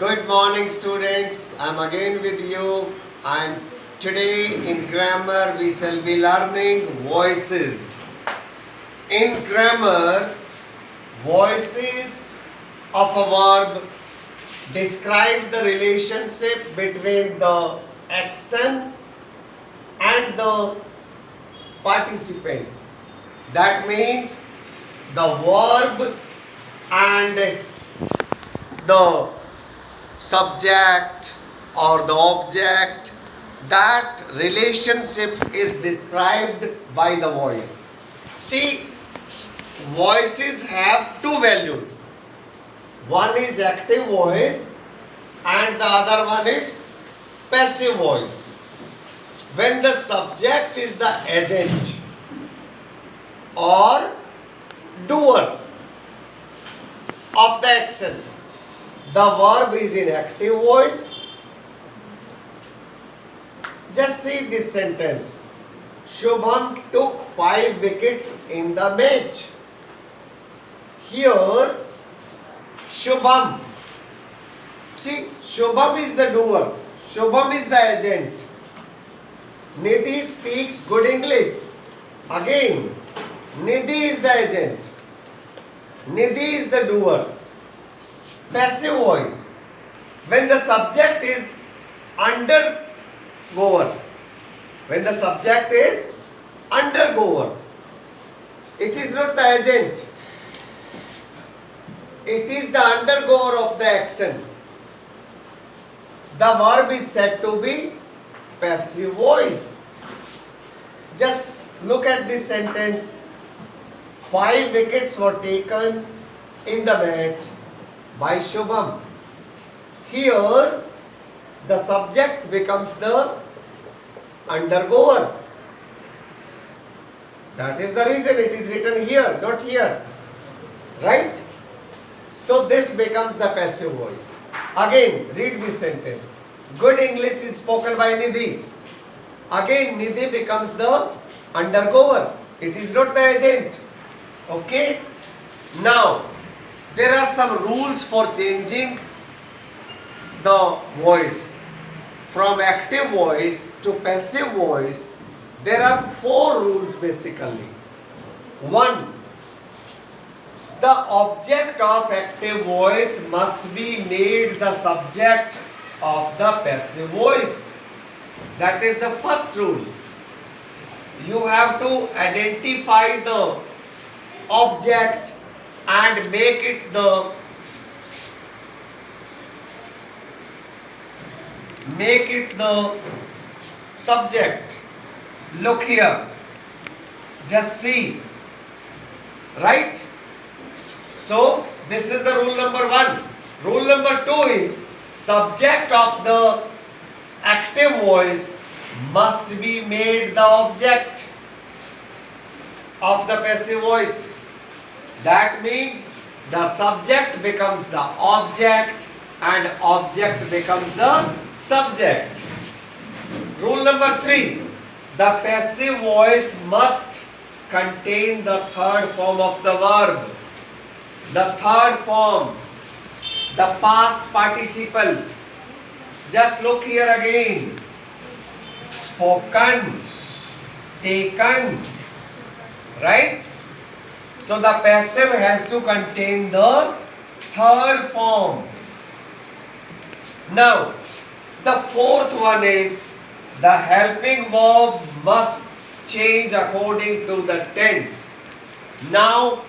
Good morning, students. I am again with you, and today in grammar we shall be learning voices. In grammar, voices of a verb describe the relationship between the action and the participants. That means the verb and the subject or the object, that relationship is described by the voice. See, voices have two values. One is active voice and the other one is passive voice. When the subject is the agent or doer of the action, the verb is in active voice. Just see this sentence. Shubham took 5 wickets in the match. Here, Shubham. See, Shubham is the doer. Shubham is the agent. Nidhi speaks good English. Again, Nidhi is the agent. Nidhi is the doer. Passive voice. When the subject is undergoer. When the subject is undergoer. It is not the agent. It is the undergoer of the action. The verb is said to be passive voice. Just look at this sentence. 5 wickets were taken in the match by Shubham. Here, the subject becomes the undergoer. That is the reason it is written here, not here. Right? So, this becomes the passive voice. Again, read this sentence. Good English is spoken by Nidhi. Again, Nidhi becomes the undergoer. It is not the agent. Okay? Now, there are some rules for changing the voice from active voice to passive voice. There are 4 rules basically. 1. The object of active voice must be made the subject of the passive voice. That is the first rule. You have to identify the object and make it the subject. Look here, just see, right? So this is the rule number 1. Rule number 2 is subject of the active voice must be made the object of the passive voice. That means the subject becomes the object and object becomes the subject. Rule number 3. The passive voice must contain the third form of the verb. The third form, the past participle. Just look here again. Spoken, taken, right? So the passive has to contain the third form. Now, the fourth one is the helping verb must change according to the tense. Now,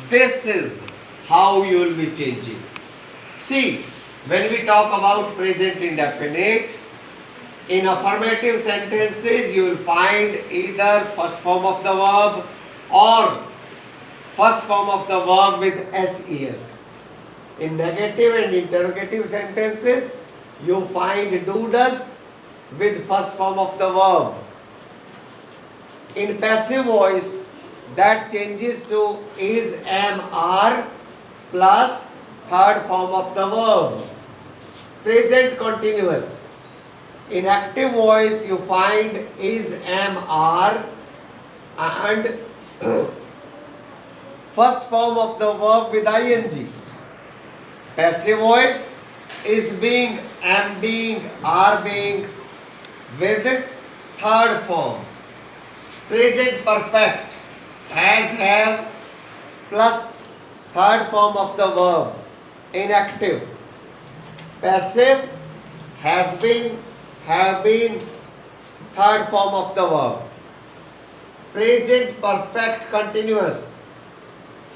this is how you will be changing. See, when we talk about present indefinite, in affirmative sentences you will find either first form of the verb or first form of the verb with SES. In negative and interrogative sentences, you find do does with first form of the verb. In passive voice, that changes to is, am, are plus third form of the verb. Present continuous. In active voice, you find is, am, are and first form of the verb with ing. Passive voice, is being, am being, are being with third form. Present perfect, has, have plus third form of the verb, inactive. Passive, has been, have been, third form of the verb. Present perfect continuous.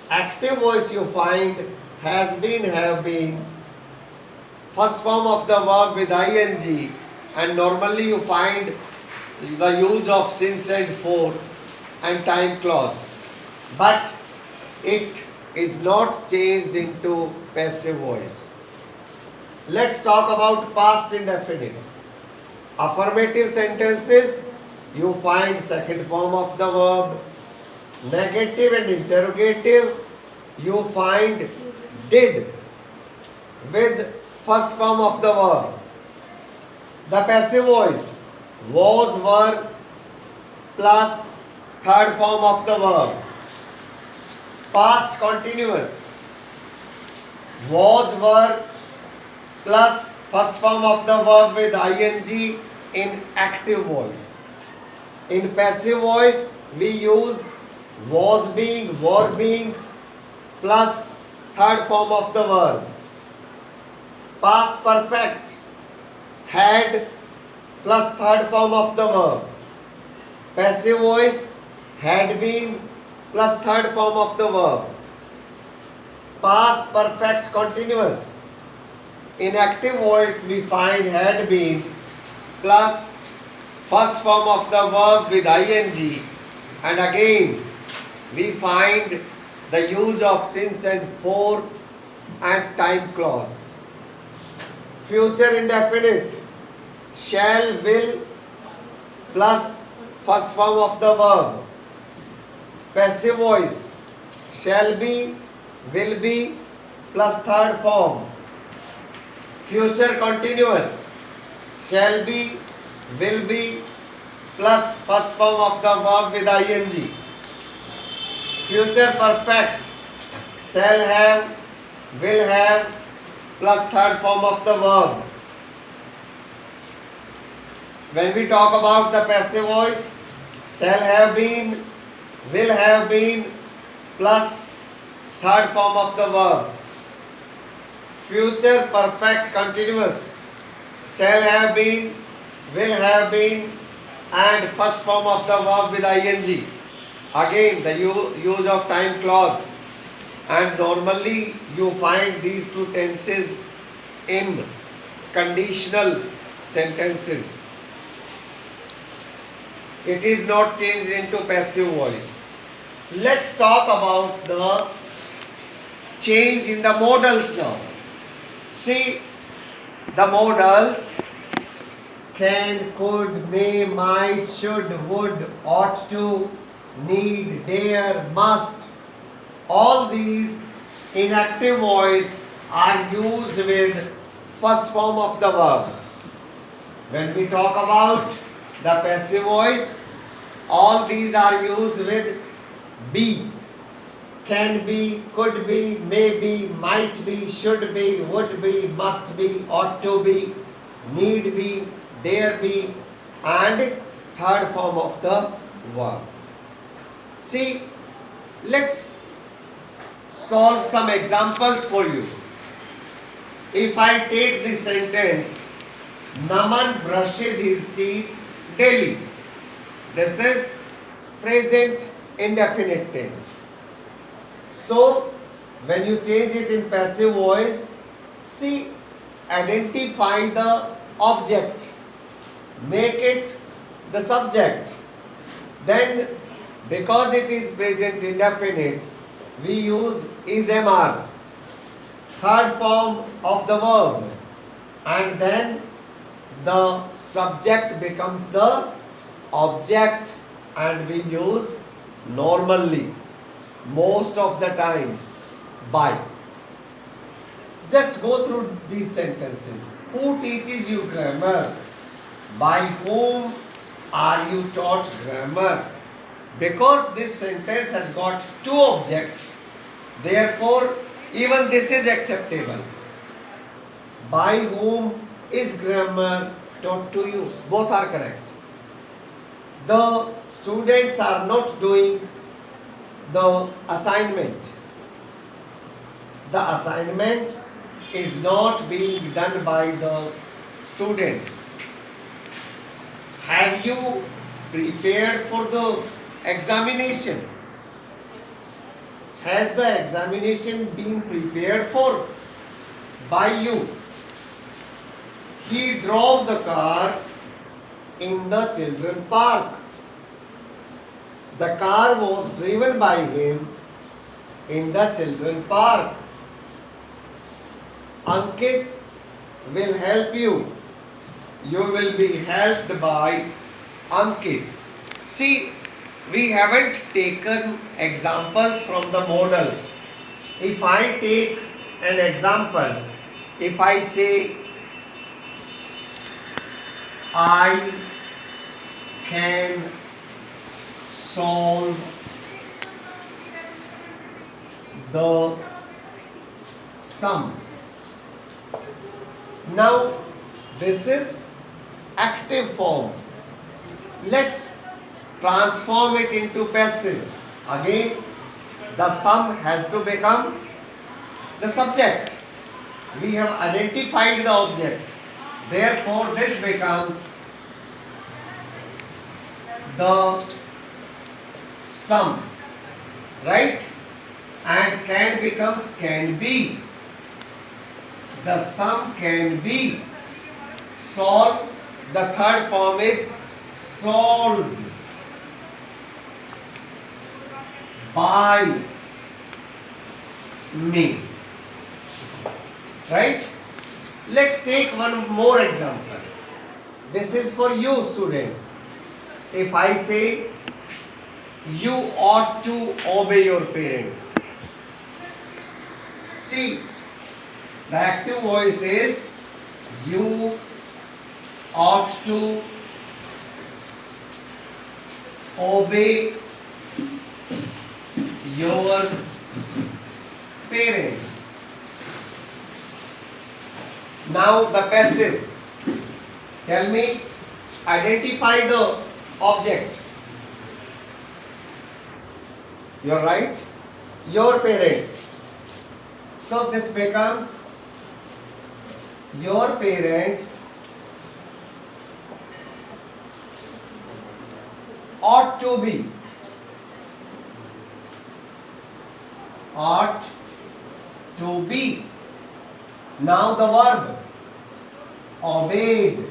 Active voice you find has been, have been, first form of the verb with ing, and normally you find the use of since and for and time clause. But it is not changed into passive voice. Let's talk about past indefinite. Affirmative sentences, you find second form of the verb. Negative and interrogative, you find did with first form of the verb. The passive voice, was, were plus third form of the verb. Past continuous, was, were plus first form of the verb with ing in active voice. In passive voice, we use was being, were being plus third form of the verb. Past perfect, had plus third form of the verb. Passive voice, had been plus third form of the verb. Past perfect continuous. In active voice, we find had been plus first form of the verb with ing, and again we find the use of since and for and time clause. Future indefinite, shall, will plus first form of the verb. Passive voice, shall be, will be plus third form. Future continuous, shall be, will be plus first form of the verb with ing. Future perfect, shall have, will have plus third form of the verb. When we talk about the passive voice, shall have been, will have been plus third form of the verb. Future perfect continuous, shall have been, will have been and first form of the verb with ing. Again the use of time clause, and normally you find these two tenses in conditional sentences. It is not changed into passive voice. Let's talk about the change in the modals now. See, the modals can, could, may, might, should, would, ought to, need, dare, must. All these in active voice are used with first form of the verb. When we talk about the passive voice, all these are used with be. Can be, could be, may be, might be, should be, would be, must be, ought to be, need be, dare be, and third form of the verb. See, let's solve some examples for you. If I take this sentence, Naman brushes his teeth daily. This is present indefinite tense. So, when you change it in passive voice, see, identify the object, make it the subject. Then, because it is present indefinite, we use is MR, third form of the verb, and then the subject becomes the object, and we use normally, most of the times, by. Just go through these sentences. Who teaches you grammar? By whom are you taught grammar? Because this sentence has got two objects, therefore even this is acceptable. By whom is grammar taught to you? Both are correct. The students are not doing the assignment. The assignment is not being done by the students. Have you prepared for the examination? Has the examination been prepared for by you? He drove the car in the children park. The car was driven by him in the children park. Ankit will help you. You will be helped by Ankit. See, we haven't taken examples from the models. If I take an example, if I say, I can solve the sum. Now, this is active form. Let's transform it into passive. Again, the sum has to become the subject. We have identified the object. Therefore, this becomes the sum, right? And can becomes can be. The sum can be solved. The third form is solved by me, right? Let's take one more example. This is for you students. If I say, you ought to obey your parents. See, the active voice is, you ought to obey your parents. Now the passive. Tell me, identify the object. You're right. Your parents. So this becomes, your parents ought to be. Ought to be. Now the verb, obeyed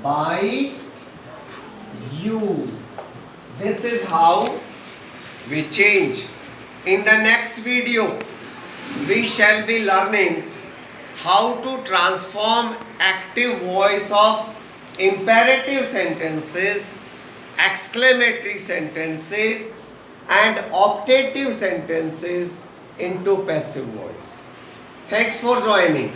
by you. This is how we change. In the next video, we shall be learning how to transform active voice of imperative sentences, exclamatory sentences, and optative sentences into passive voice. Thanks for joining.